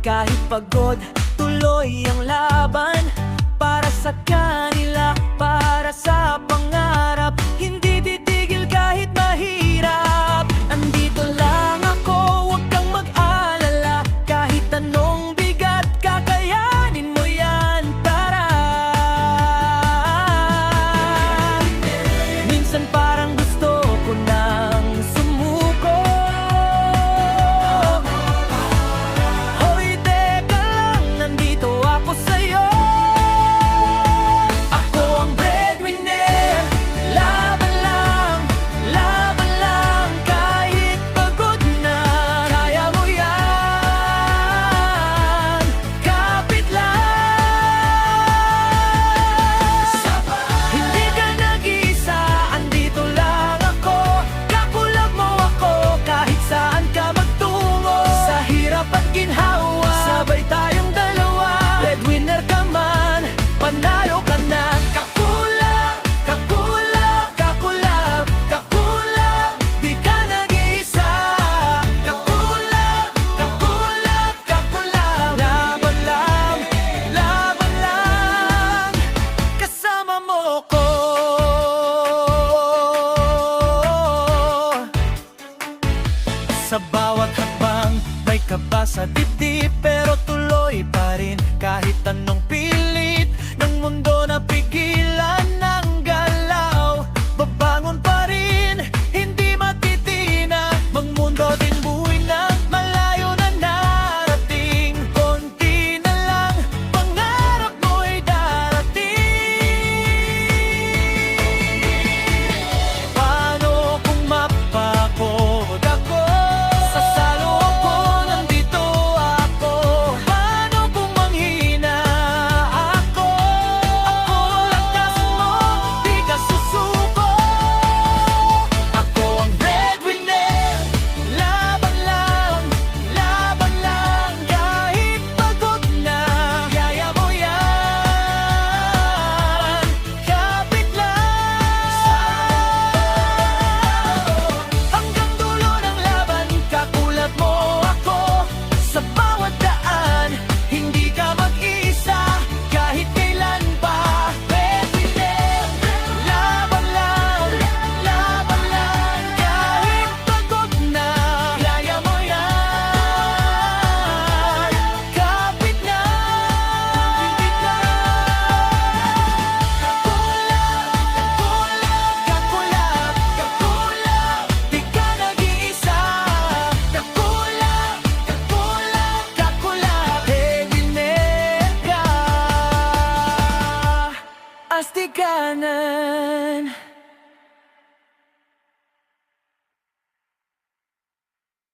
Kahit pagod, tuloy ang laban. Para sa kanila, para sa pangarap. Hindi titigil kahit mahirap. Andito lang ako, huwag kang mag-alala. Kahit anong bigat, kakayanin mo yan. Tara! Minsan parang gusto ko nang sumuko. Hoy, teka lang, nandito ako sa'yo. Ako ang breadwinner. Laban lang, kahit pagod na. Kaya mo yan, kapit lang. Hindi ka nag-iisa, andito lang ako. Kakulab mo ako, kahit saan ka magtungo. Sa hirap at ginhawa, sabay tayong dalawa. Breadwinner ka man, panalo ka na. Kakulab, kakulab, kakulab, kakulab. Di ka nag-iisa. Kakulab, kakulab, kakulab. Laban lang, kasama mo ko. Sa bawat hakbang, may kaba sa dibdib. Pero tuloy pa rin kahit anong pilit ng mundo na pigilan ng galaw. Babangon pa rin, hindi matitina. Magmundo din buhay na malayo na narating. Konti na lang, pangarap mo'y darating. Paano kung mapagod ako? Sasalo ako, nandito ako. Paano kung manghina ako? Ako lakasan mo, di ka susuko. Ako ang breadwinner. Laban lang, kahit pagod na. Kaya mo yan, kapit lang. Hanggang dulo ng laban, kakulab mo ako. Sa bawat daan, hindi ka mag-isa. Kahit kailan pa, breadwinner. Laban lang, kahit pagod na. Kaya mo yan, kapit na. Kakulab, kakulab, di ka nag-iisa. Kakulab, breadwinner ka. Astikanan.